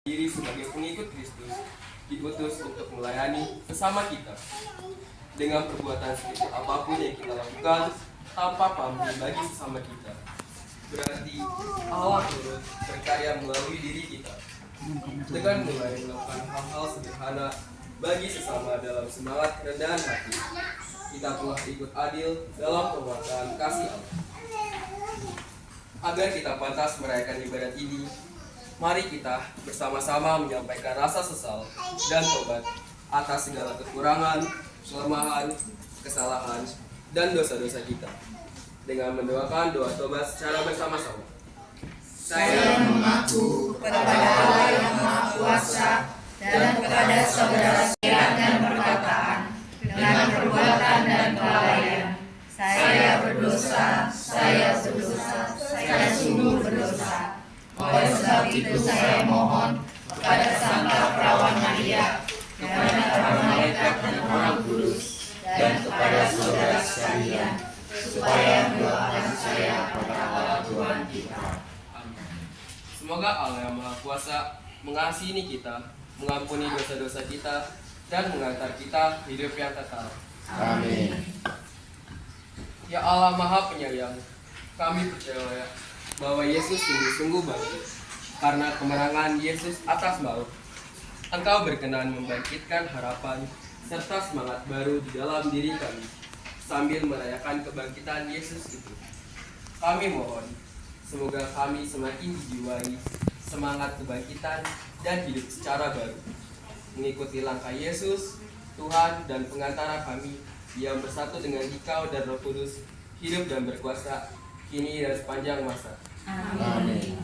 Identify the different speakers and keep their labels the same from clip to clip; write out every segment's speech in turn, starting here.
Speaker 1: Diri sebagai pengikut Kristus diutus untuk melayani sesama kita dengan perbuatan sedikit apapun yang kita lakukan tanpa pamrih bagi sesama kita. Berarti Allah turut berkarya melalui diri kita dengan mulai melakukan hal-hal sederhana bagi sesama dalam semangat kerendahan hati. Kita telah ikut adil dalam perbuatan kasih Allah. Agar kita pantas merayakan ibadat ini, mari kita bersama-sama menyampaikan rasa sesal dan tobat atas segala kekurangan, kelemahan, kesalahan, dan dosa-dosa kita dengan mendoakan doa tobat secara bersama-sama.
Speaker 2: Saya mengaku kepada Allah yang Maha Kuasa dan kepada saudara saya dan perkataan, dengan perbuatan dan kelalaian. Saya berdosa, saya sungguh berdosa. Oleh sebab itu saya mohon kepada Santa Perawan Maria, kepada para malaikat dan orang kudus, dan kepada saudara sekalian, supaya mendoakan saya kepada Allah Tuhan kita.
Speaker 1: Semoga Allah yang Maha Kuasa mengasihi kita, mengampuni dosa-dosa kita, dan mengantar kita hidup yang kekal.
Speaker 3: Amin.
Speaker 1: Ya Allah Maha Penyayang, kami percaya bahwa Yesus sungguh-sungguh bangkit. Karena kemenangan Yesus atas maut, Engkau berkenan membangkitkan harapan serta semangat baru di dalam diri kami sambil merayakan kebangkitan Yesus itu. Kami mohon, semoga kami semakin dijiwai semangat kebangkitan dan hidup secara baru, mengikuti langkah Yesus, Tuhan dan pengantara kami yang bersatu dengan Dikau dan Roh Kudus, hidup dan berkuasa kini dan sepanjang masa.
Speaker 3: Amin.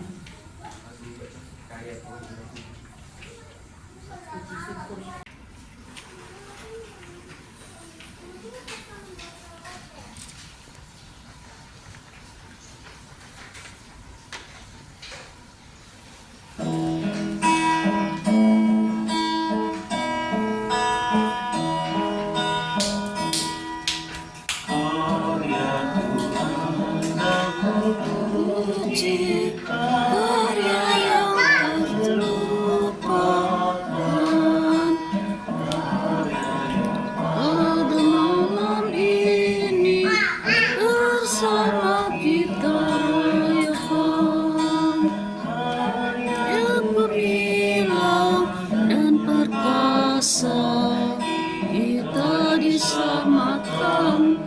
Speaker 4: Kita diselamatkan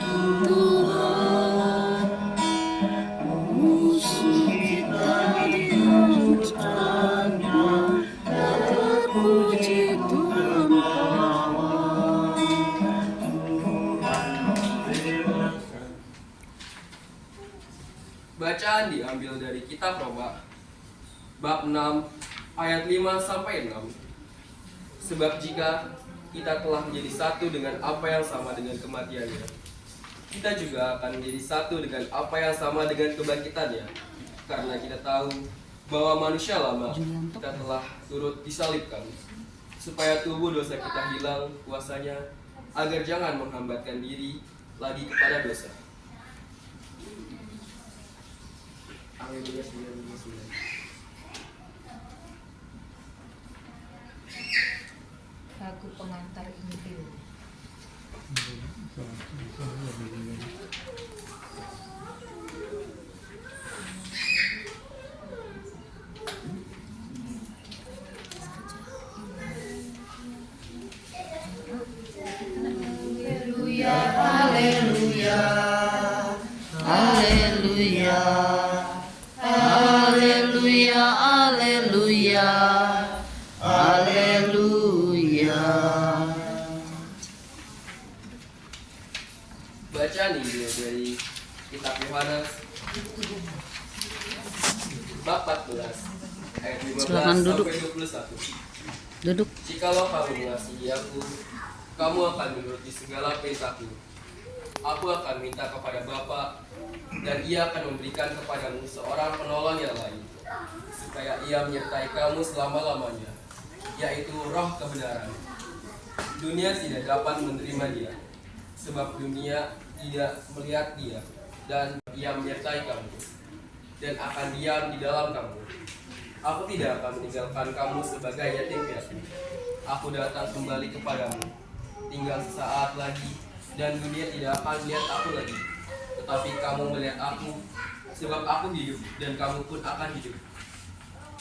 Speaker 4: Tuhan, musuh kita dihancurkan, terpuji Tuhan Bapa.
Speaker 1: Bacaan diambil dari kitab Roma bab 6 ayat 5 sampai 6. Sebab jika kita telah menjadi satu dengan apa yang sama dengan kematiannya, kita juga akan menjadi satu dengan apa yang sama dengan kebangkitannya. Karena kita tahu bahwa manusia lama kita telah turut disalibkan, supaya tubuh dosa kita hilang kuasanya, agar jangan menghambatkan diri lagi kepada dosa. Haleluya 99.
Speaker 2: Lagu pengantar Injil. Haleluya, haleluya, haleluya, haleluya, haleluya, haleluya.
Speaker 1: Bacaan Injil dari kitab Yohanes bab 14 ayat 15
Speaker 4: Silakan duduk.
Speaker 1: sampai 21.
Speaker 4: Duduk.
Speaker 1: Jikalau kamu mengasihi aku, kamu akan menuruti segala perintahku. Aku akan minta kepada Bapa, dan Ia akan memberikan kepadamu seorang penolong yang lain, supaya Ia menyertai kamu selama-lamanya, yaitu Roh kebenaran. Dunia tidak dapat menerima Dia, sebab dunia tidak melihat Dia, dan Ia menyertai kamu, dan akan diam di dalam kamu. Aku tidak akan meninggalkan kamu sebagai yatim piatu. Aku datang kembali kepadamu. Tinggal sesaat lagi, dan dunia tidak akan melihat aku lagi. Tetapi kamu melihat aku, sebab aku hidup, dan kamu pun akan hidup.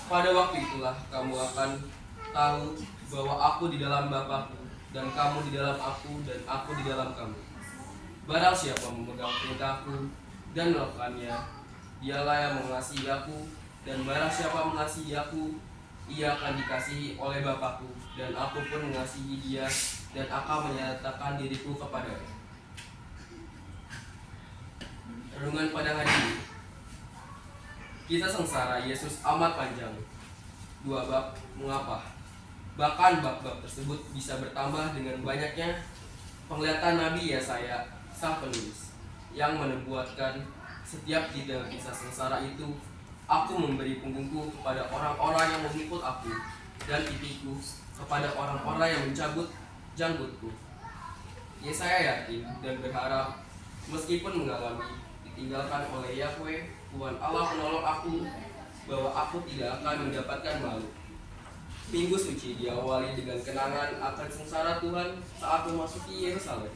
Speaker 1: Pada waktu itulah kamu akan tahu bahwa aku di dalam Bapa-Ku, dan kamu di dalam aku, dan aku di dalam kamu. Barang siapa memegang perintahku dan melakukannya, dialah yang mengasihi aku, dan barang siapa mengasihi aku, ia akan dikasihi oleh Bapa-Ku, dan aku pun mengasihi dia, dan akan menyatakan diriku kepadanya. Renungan pada hari ini. Kisah sengsara Yesus amat panjang. 2 bab, mengapa? Bahkan bab-bab tersebut bisa bertambah dengan banyaknya penglihatan Nabi Yesaya, sang penulis, yang menubuatkan setiap detail kisah sengsara itu. Aku memberi punggungku kepada orang-orang yang memikul aku, dan pipiku kepada orang-orang yang mencabut janggutku. Yesaya yakin dan berharap, meskipun mengalami ditinggalkan oleh Yahweh, Tuhan Allah menolong aku, bahwa aku tidak akan mendapatkan malu. Minggu suci diawali dengan kenangan akan sengsara Tuhan saat memasuki Yerusalem.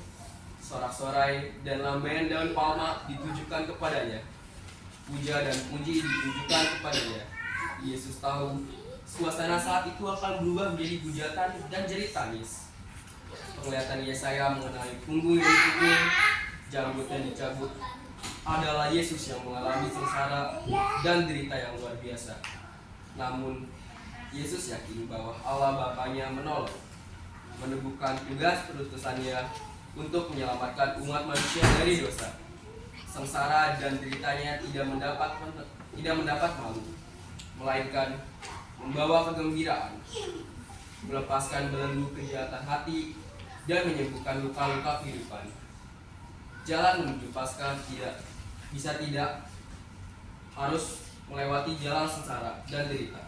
Speaker 1: Sorak-sorai dan lambaian daun palma ditujukan kepadanya. Puja dan puji ditujukan kepadanya. Yesus tahu suasana saat itu akan berubah menjadi hujatan dan jerit tangis. Penglihatan Yesaya mengenai punggung yang dipukul, janggut yang dicabut, adalah Yesus yang mengalami sengsara dan derita yang luar biasa. Namun, Yesus yakin bahwa Allah Bapanya menolong, meneguhkan tugas perutusannya untuk menyelamatkan umat manusia dari dosa. Sengsara dan deritanya tidak mendapat malu, melainkan membawa kegembiraan, melepaskan belenggu kejahatan hati, dan menyembuhkan luka-luka kehidupan. Jalan menuju Paskah tidak harus melewati jalan sengsara dan derita.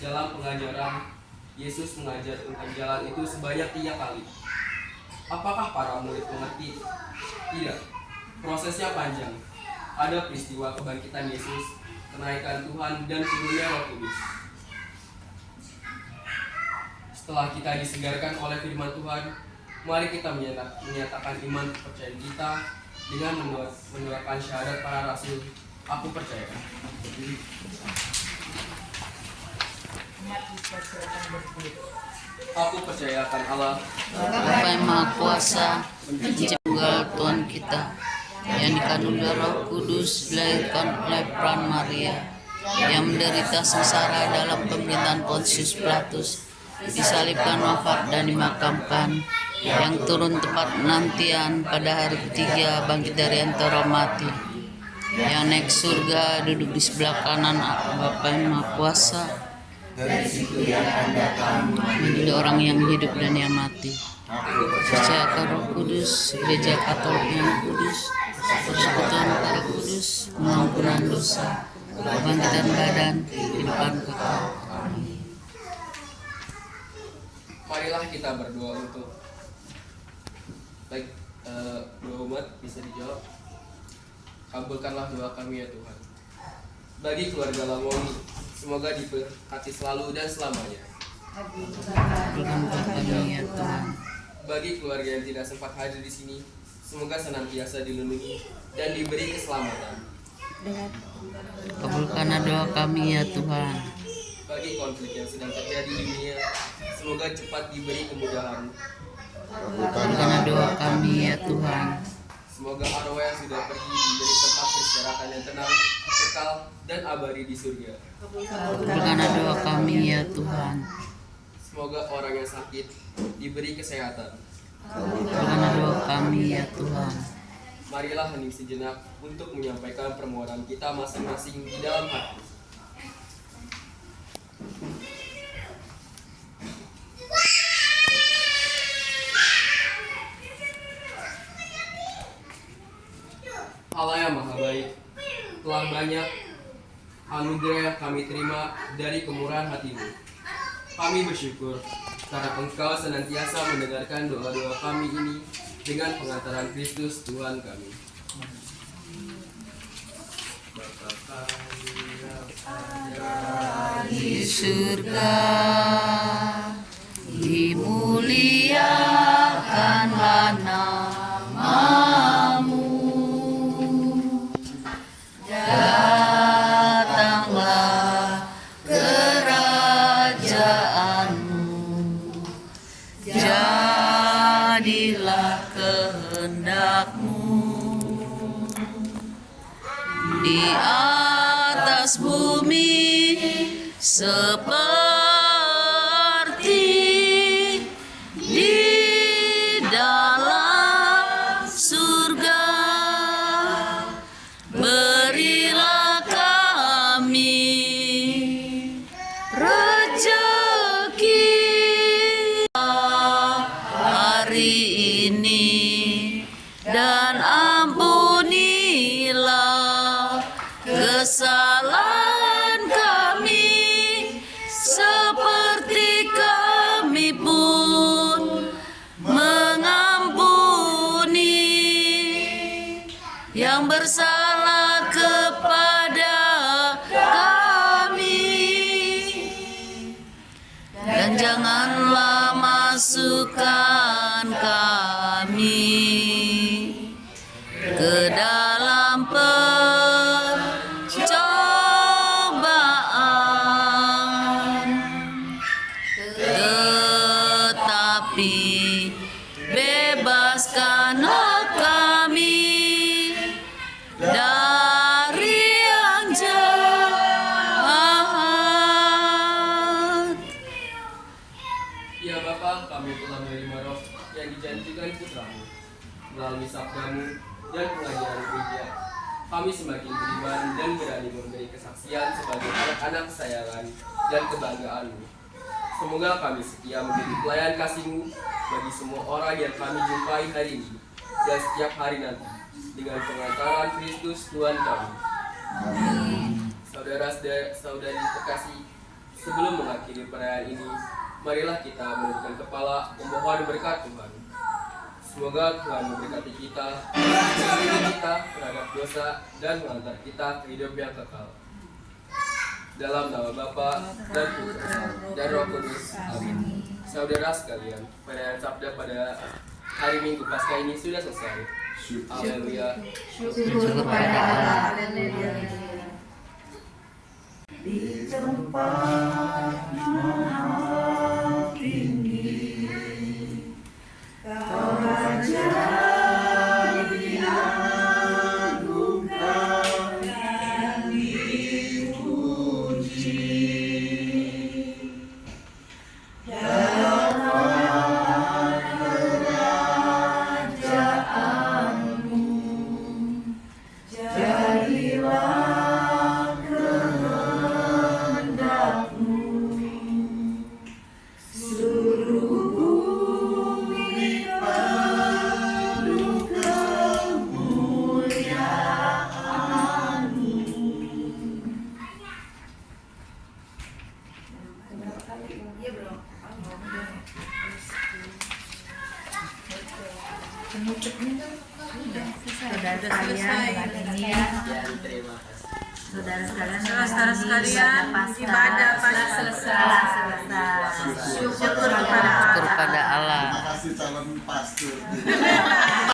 Speaker 1: Dalam pengajaran, Yesus mengajar tentang jalan itu sebanyak 3 kali. Apakah para murid mengerti? Tidak. Prosesnya panjang. Ada peristiwa kebangkitan Yesus, kenaikan Tuhan, dan turunnya Roh Kudus. Setelah kita disegarkan oleh firman Tuhan, mari kita menyatakan iman kepercayaan kita dengan menularkan syahadat para rasul. Aku percaya. Aku percaya akan Allah,
Speaker 4: Bapa yang Maha Kuasa, Tunggal Tuhan kita, yang dikandung dari Roh Kudus, dilahirkan oleh peran Maria, yang menderita sengsara dalam pemerintahan Pontius Pilatus, disalibkan, wafat, dan dimakamkan, yang turun tepat penantian pada hari ketiga bangkit dari antara mati, yang naik surga duduk di sebelah kanan Bapa yang Maha Kuasa,
Speaker 3: Dari situ yang akan datang
Speaker 4: menjadi orang yang hidup dan yang mati. Percaya akan Roh Kudus, Gereja Katolik yang kudus, persekutuan para kudus, pengampunan dosa, kebangkitan badan, kehidupan kekal.
Speaker 1: marilah kita berdoa untuk baik doa umat bisa dijawab. Kabulkanlah doa kami ya Tuhan. Bagi keluarga Lamongi, semoga diberkati selalu dan selamanya.
Speaker 4: Kabulkan doa kami ya Tuhan.
Speaker 1: Bagi keluarga yang tidak sempat hadir di sini, semoga senantiasa dilindungi dan diberi keselamatan.
Speaker 4: Kabulkanlah doa kami ya Tuhan.
Speaker 1: Bagi konflik yang sedang terjadi di dunia, semoga cepat diberi kemudahan.
Speaker 4: Kabulkanlah doa kami ya Tuhan.
Speaker 1: Semoga arwah yang sudah pergi diberi tempat peristirahatan yang tenang, kekal, dan abadi di surga.
Speaker 4: Kabulkanlah doa kami ya Tuhan.
Speaker 1: Semoga orang yang sakit diberi kesehatan.
Speaker 4: Kabulkanlah doa kami ya Tuhan.
Speaker 1: Marilah hening sejenak untuk menyampaikan permohonan kita masing-masing di dalam hati. Allah yang Maha Baik, telah banyak anugerah yang kami terima dari kemurahan hati-Mu. Kami bersyukur karena Engkau senantiasa mendengarkan doa-doa kami ini dengan pengantaran Kristus Tuhan kami. Bapa kami yang ada di
Speaker 4: di surga. Dimuliakanlah namamu, datanglah kerajaanmu, jadilah kehendakmu di atas bumi seperti di dalam surga. Berilah kami rezeki hari ini, dan ampunilah kesalahan kami seperti kami pun mengampuni yang bersalah kepada kami, dan janganlah masukkan kami ke dalam pencobaan, tetapi bebaskanlah kami dari yang jahat.
Speaker 1: Ya Bapa, kami telah menerima roh yang dijanjikan putramu. Melalui sabdamu dan pengajaran gereja, kami semakin beriman dan berani memberi kesaksian sebagai anak-anak kesayangan dan kebanggaanmu. Semoga kami setia menjadi pelayan kasih-Mu bagi semua orang yang kami jumpai hari ini dan setiap hari nanti, dengan pengantaran Kristus Tuhan kami. Saudara-saudari terkasih, sebelum mengakhiri perayaan ini, marilah kita menundukkan kepala memohon berkat Tuhan. Semoga Tuhan memberkati kita, melindungi kita terhadap dosa, dan mengantar kita ke hidup yang kekal. Dalam nama Bapa dan Putra dan Roh Kudus. Amin. Saudara sekalian, perayaan sabda pada hari Minggu Paskah ini sudah selesai. Haleluya.
Speaker 2: Syukur kepada Allah.
Speaker 3: Di tempat maha tinggi, Kau Raja diagungkan dan dipuji. Datanglah kerajaanmu, jadilah kehendakmu, seluruh bumi penuh kemuliaan-Mu.
Speaker 2: Saudara sekalian, saudara sekalian, ibadah Paskah selesai. Syukur kepada Allah.
Speaker 4: Syukur pada Allah.
Speaker 3: Terima kasih calon pastor.